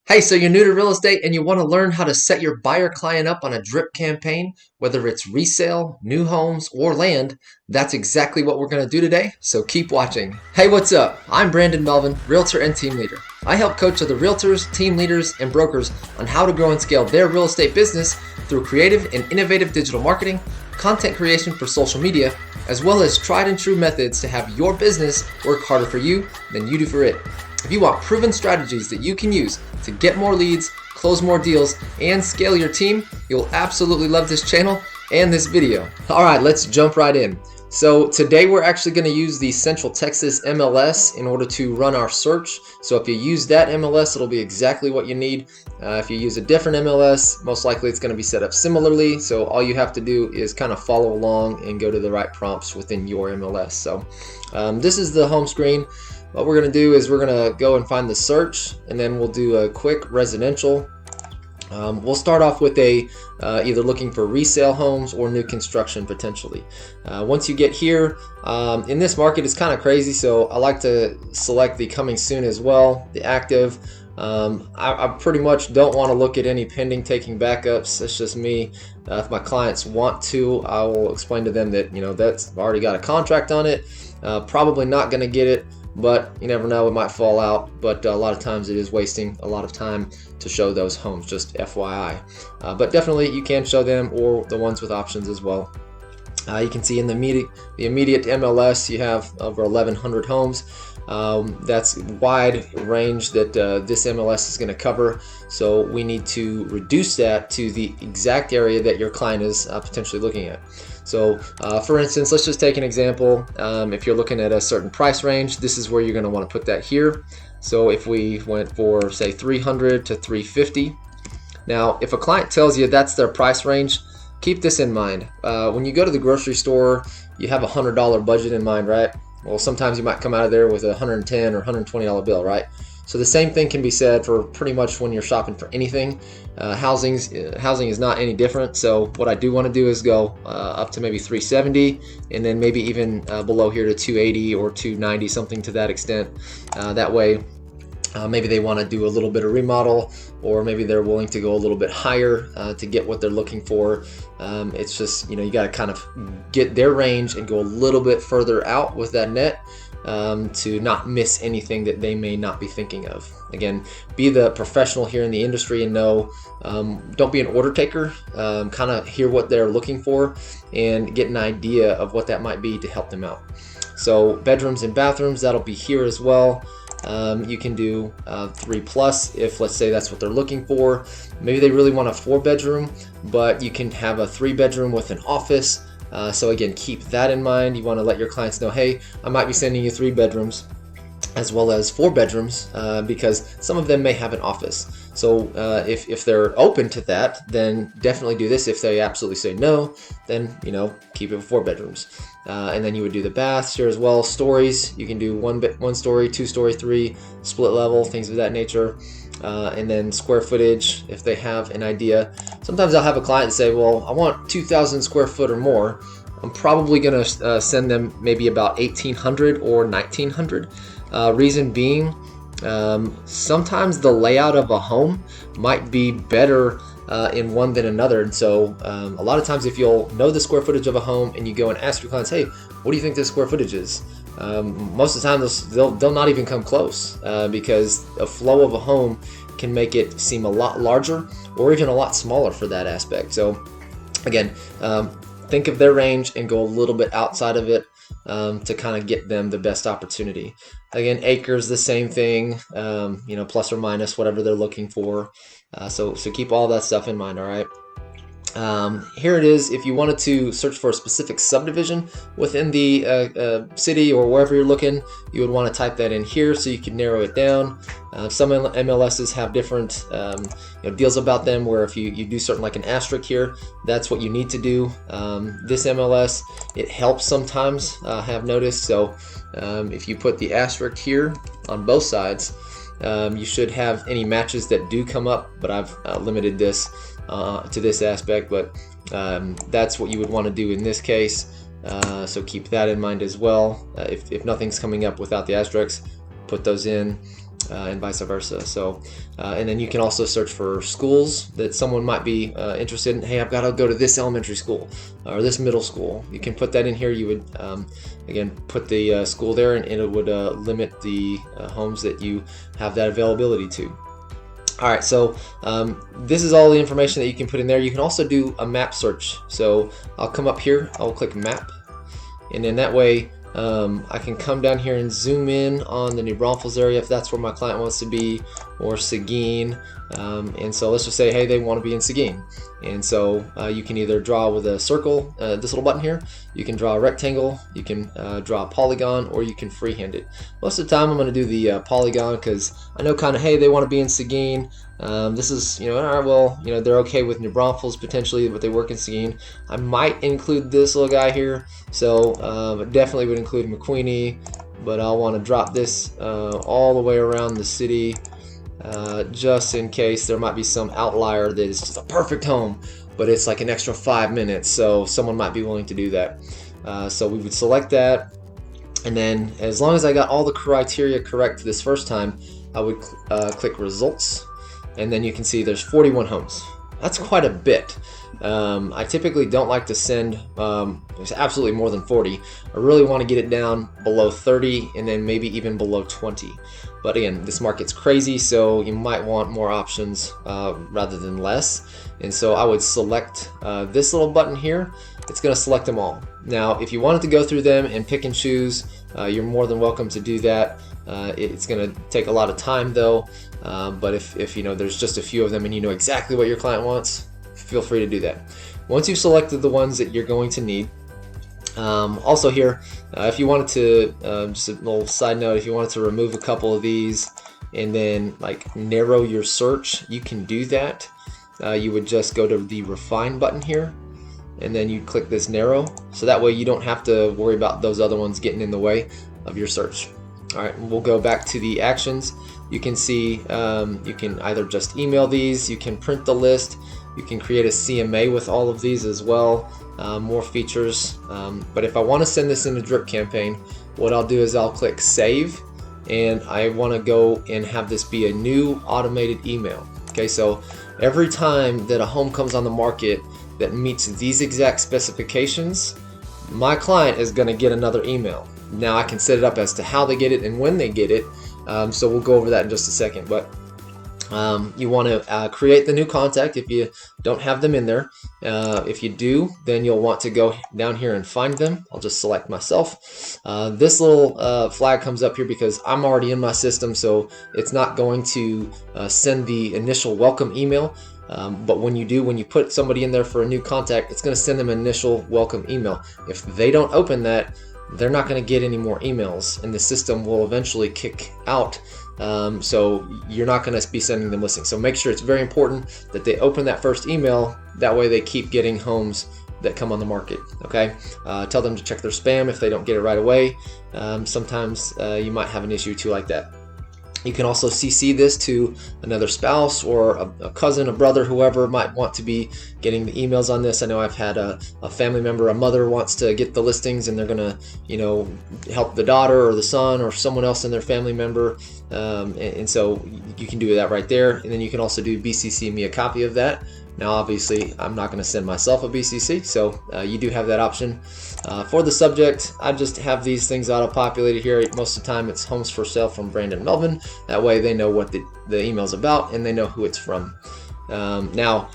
Hey, so you're new to real estate and you want to learn how to set your buyer client up on a drip campaign, whether it's resale, new homes, or land. That's exactly what we're going to do today, so keep watching. Hey, what's up? I'm Brandon Melvin, realtor and team leader. I help coach other realtors, team leaders, and brokers on how to grow and scale their real estate business through creative and innovative digital marketing, content creation for social media, as well as tried and true methods to have your business work harder for you than you do for it. If you want proven strategies that you can use to get more leads, close more deals, and scale your team, you'll absolutely love this channel and this video. All right, let's jump right in. So today we're actually going to use the Central Texas MLS in order to run our search. So if you use that MLS, it'll be exactly what you need. If you use a different MLS, most likely it's going to be set up similarly. So all you have to do is kind of follow along and go to the right prompts within your MLS. So this is the home screen. What we're going to do is we're going to go and find the search, and then we'll do a quick residential. We'll start off with either looking for resale homes or new construction potentially. Once you get here, in this market it's kind of crazy, so I like to select the coming soon as well, the active. I pretty much don't want to look at any pending taking backups. That's just me. If my clients want to, I will explain to them that that's already got a contract on it. Probably not going to get it, but you never know, it might fall out. But a lot of times it is wasting a lot of time to show those homes, just FYI. But definitely you can show them, or the ones with options as well. You can see in the immediate MLS you have over 1,100 homes. That's wide range that this MLS is going to cover, so we need to reduce that to the exact area that your client is potentially looking at. So for instance, let's just take an example. If you're looking at a certain price range, this is where you're going to want to put that here. So if we went for, say, 300 to 350. Now if a client tells you that's their price range, keep this in mind. When you go to the grocery store, you have a $100 budget in mind, right? Well, sometimes you might come out of there with a $110 or $120 bill, right? So the same thing can be said for pretty much when you're shopping for anything. Housing is not any different. So what I do want to do is go up to maybe 370, and then maybe even below here to 280 or 290, something to that extent. That way, maybe they want to do a little bit of remodel, or maybe they're willing to go a little bit higher to get what they're looking for. It's just, you got to kind of get their range and go a little bit further out with that net to not miss anything that they may not be thinking of. Again, be the professional here in the industry and know, don't be an order taker. Kind of hear what they're looking for and get an idea of what that might be to help them out. So bedrooms and bathrooms, that'll be here as well. You can do 3+ if, let's say, that's what they're looking for. Maybe they really want a 4-bedroom, but you can have a 3-bedroom with an office. So again, keep that in mind. You want to let your clients know, hey, I might be sending you 3 bedrooms as well as 4 bedrooms because some of them may have an office. So if they're open to that, then definitely do this. If they absolutely say no, then keep it with 4 bedrooms. And then you would do the baths here as well. Stories, you can do 1 story, 2 story, 3, split level, things of that nature. And then square footage, if they have an idea. Sometimes I'll have a client say, well, I want 2,000 square foot or more. I'm probably going to send them maybe about 1,800 or 1,900. Reason being, sometimes the layout of a home might be better in one than another. And so a lot of times if you'll know the square footage of a home and you go and ask your clients, hey, what do you think this square footage is? Most of the time they'll not even come close because a flow of a home can make it seem a lot larger or even a lot smaller for that aspect. So again, think of their range and go a little bit outside of it to kind of get them the best opportunity. Again, acres, the same thing, plus or minus whatever they're looking for. So keep all that stuff in mind, all right? Here it is. If you wanted to search for a specific subdivision within the city or wherever you're looking, you would want to type that in here so you can narrow it down. Some MLSs have different deals about them, where if you do something like an asterisk here, that's what you need to do. This MLS, it helps sometimes, have noticed. So if you put the asterisk here on both sides, you should have any matches that do come up, but I've limited this to this aspect, but that's what you would want to do in this case. So keep that in mind as well. If nothing's coming up without the asterisks, put those in. and vice versa. So, and then you can also search for schools that someone might be interested in. Hey, I've got to go to this elementary school or this middle school. You can put that in here. You would, again, put the school there, and it would limit the homes that you have that availability to. All right, so this is all the information that you can put in there. You can also do a map search. So I'll come up here, I'll click map, and then that way I can come down here and zoom in on the New Braunfels area if that's where my client wants to be, or Seguin. And so let's just say, hey, they want to be in Seguin. And so you can either draw with a circle, this little button here, you can draw a rectangle, you can draw a polygon, or you can freehand it. Most of the time I'm going to do the polygon because I know kind of, hey, they want to be in Seguin. This is, all right, well, they're okay with New Braunfels potentially, but they work in Seguin. I might include this little guy here, so definitely would include McQueenie, but I'll want to drop this all the way around the city, just in case there might be some outlier that is just a perfect home, but it's like an extra 5 minutes, so someone might be willing to do that. So we would select that, and then as long as I got all the criteria correct this first time, I would click results. And then you can see there's 41 homes. That's quite a bit. I typically don't like to send there's absolutely more than 40. I really want to get it down below 30 and then maybe even below 20. But again, this market's crazy, so you might want more options rather than less. And so I would select this little button here. It's going to select them all. Now, if you wanted to go through them and pick and choose, you're more than welcome to do that. It's going to take a lot of time though, but if there's just a few of them and you know exactly what your client wants, feel free to do that. Once you've selected the ones that you're going to need, also here, if you wanted to, just a little side note, if you wanted to remove a couple of these and then like narrow your search, you can do that. You would just go to the refine button here, and then you click this narrow, so that way you don't have to worry about those other ones getting in the way of your search. All right, we'll go back to the actions. You can see you can either just email these, you can print the list, you can create a CMA with all of these as well, more features. But if I want to send this in a drip campaign, what I'll do is I'll click save, and I want to go and have this be a new automated email. Okay, so every time that a home comes on the market that meets these exact specifications, my client is going to get another email. Now I can set it up as to how they get it and when they get it, so we'll go over that in just a second. But you want to create the new contact if you don't have them in there. If you do, then you'll want to go down here and find them. I'll just select myself. This little flag comes up here because I'm already in my system, so it's not going to send the initial welcome email. But when you put somebody in there for a new contact, it's going to send them an initial welcome email. If they don't open that, they're not going to get any more emails, and the system will eventually kick out. So you're not going to be sending them listings. So make sure it's very important that they open that first email. That way they keep getting homes that come on the market. Okay. Tell them to check their spam if they don't get it right away. Sometimes you might have an issue too like that. You can also CC this to another spouse or a cousin, a brother, whoever might want to be getting the emails on this. I know I've had a family member, a mother wants to get the listings, and they're going to, help the daughter or the son or someone else in their family member. And so you can do that right there. And then you can also do BCC me a copy of that. Now, obviously, I'm not going to send myself a BCC, so you do have that option. For the subject, I just have these things auto-populated here. Most of the time, it's homes for sale from Brandon Melvin. That way, they know what the email's about, and they know who it's from. Now,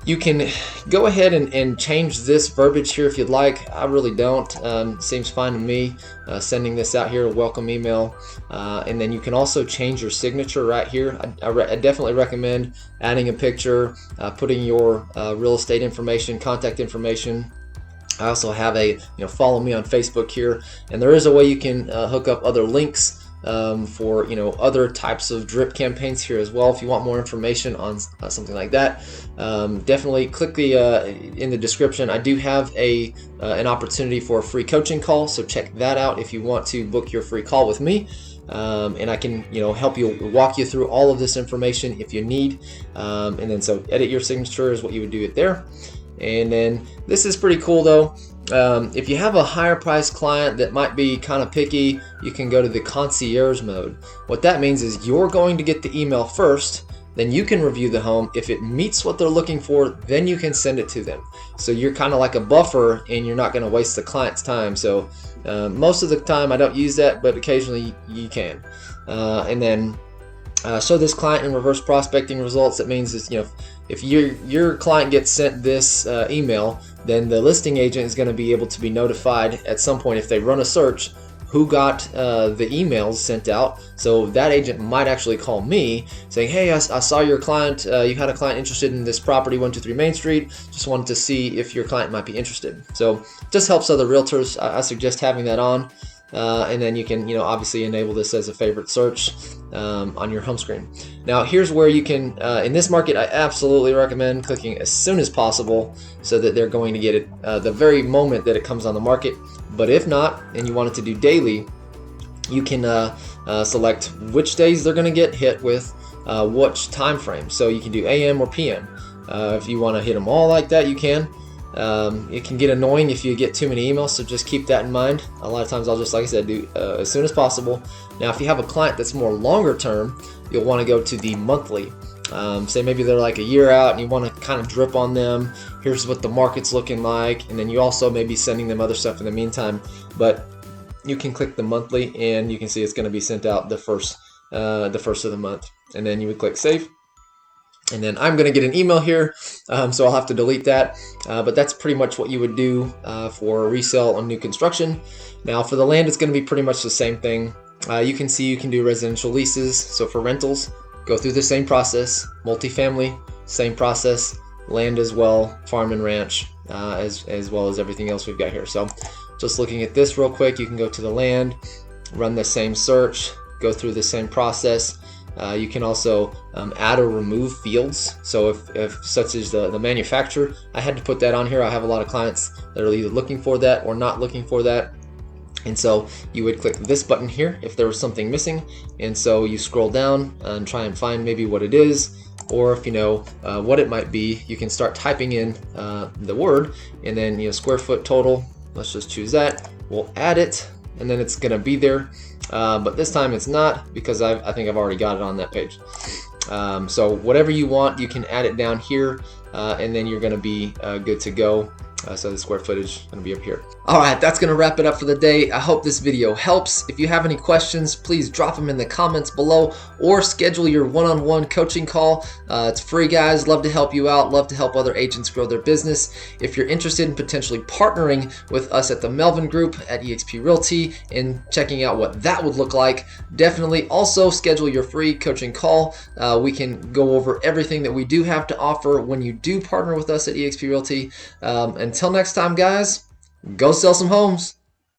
you can go ahead and change this verbiage here if you'd like. I really don't. Seems fine to me. Sending this out here, a welcome email. And then you can also change your signature right here. I definitely recommend adding a picture, putting your real estate information, contact information. I also have a follow me on Facebook here, and there is a way you can hook up other links for other types of drip campaigns here as well. If you want more information on something like that, definitely click in the description. I do have an opportunity for a free coaching call, so check that out if you want to book your free call with me. And I can help you, walk you through all of this information if you need. And then so edit your signature is what you would do it there. And then this is pretty cool though. If you have a higher price client that might be kind of picky, you can go to the Concierge Mode. What that means is you're going to get the email first, then you can review the home. If it meets what they're looking for, then you can send it to them. So you're kind of like a buffer, and you're not going to waste the client's time. So most of the time I don't use that, but occasionally you can. And then show this client in reverse prospecting results. That means is, if your client gets sent this email, then the listing agent is going to be able to be notified at some point if they run a search who got the emails sent out. So that agent might actually call me saying, hey, I saw your client, you had a client interested in this property, 123 Main Street, just wanted to see if your client might be interested. So it just helps other realtors. I suggest having that on. And then you can, obviously enable this as a favorite search on your home screen. Now, here's where you can, in this market, I absolutely recommend clicking as soon as possible so that they're going to get it the very moment that it comes on the market. But if not, and you want it to do daily, you can select which days they're going to get hit with which time frame. So you can do AM or PM. If you want to hit them all like that, you can. It can get annoying if you get too many emails, so just keep that in mind. A lot of times I'll just, like I said, do as soon as possible. Now, if you have a client that's more longer term, you'll want to go to the monthly. Say maybe they're like a year out and you want to kind of drip on them. Here's what the market's looking like, and then you also may be sending them other stuff in the meantime. But you can click the monthly, and you can see it's going to be sent out the first of the month, and then you would click save. And then I'm going to get an email here, so I'll have to delete that. But that's pretty much what you would do for resale on new construction. Now for the land, it's going to be pretty much the same thing. You can see you can do residential leases. So for rentals, go through the same process. Multifamily, same process. Land as well, farm and ranch, as well as everything else we've got here. So just looking at this real quick, you can go to the land, run the same search, go through the same process. You can also add or remove fields. So if such as the manufacturer, I had to put that on here. I have a lot of clients that are either looking for that or not looking for that. And so you would click this button here if there was something missing. And so you scroll down and try and find maybe what it is, or if you know what it might be, you can start typing in the word, and then square foot total. Let's just choose that. We'll add it, and then it's gonna be there. But this time it's not, because I think I've already got it on that page. So whatever you want, you can add it down here, and then you're going to be good to go. So the square footage is going to be up here. All right, that's going to wrap it up for the day. I hope this video helps. If you have any questions, please drop them in the comments below, or schedule your one-on-one coaching call. It's free, guys. Love to help you out. Love to help other agents grow their business. If you're interested in potentially partnering with us at the Melvin Group at eXp Realty and checking out what that would look like, definitely also schedule your free coaching call. We can go over everything that we do have to offer when you do partner with us at eXp Realty. Until next time, guys, go sell some homes.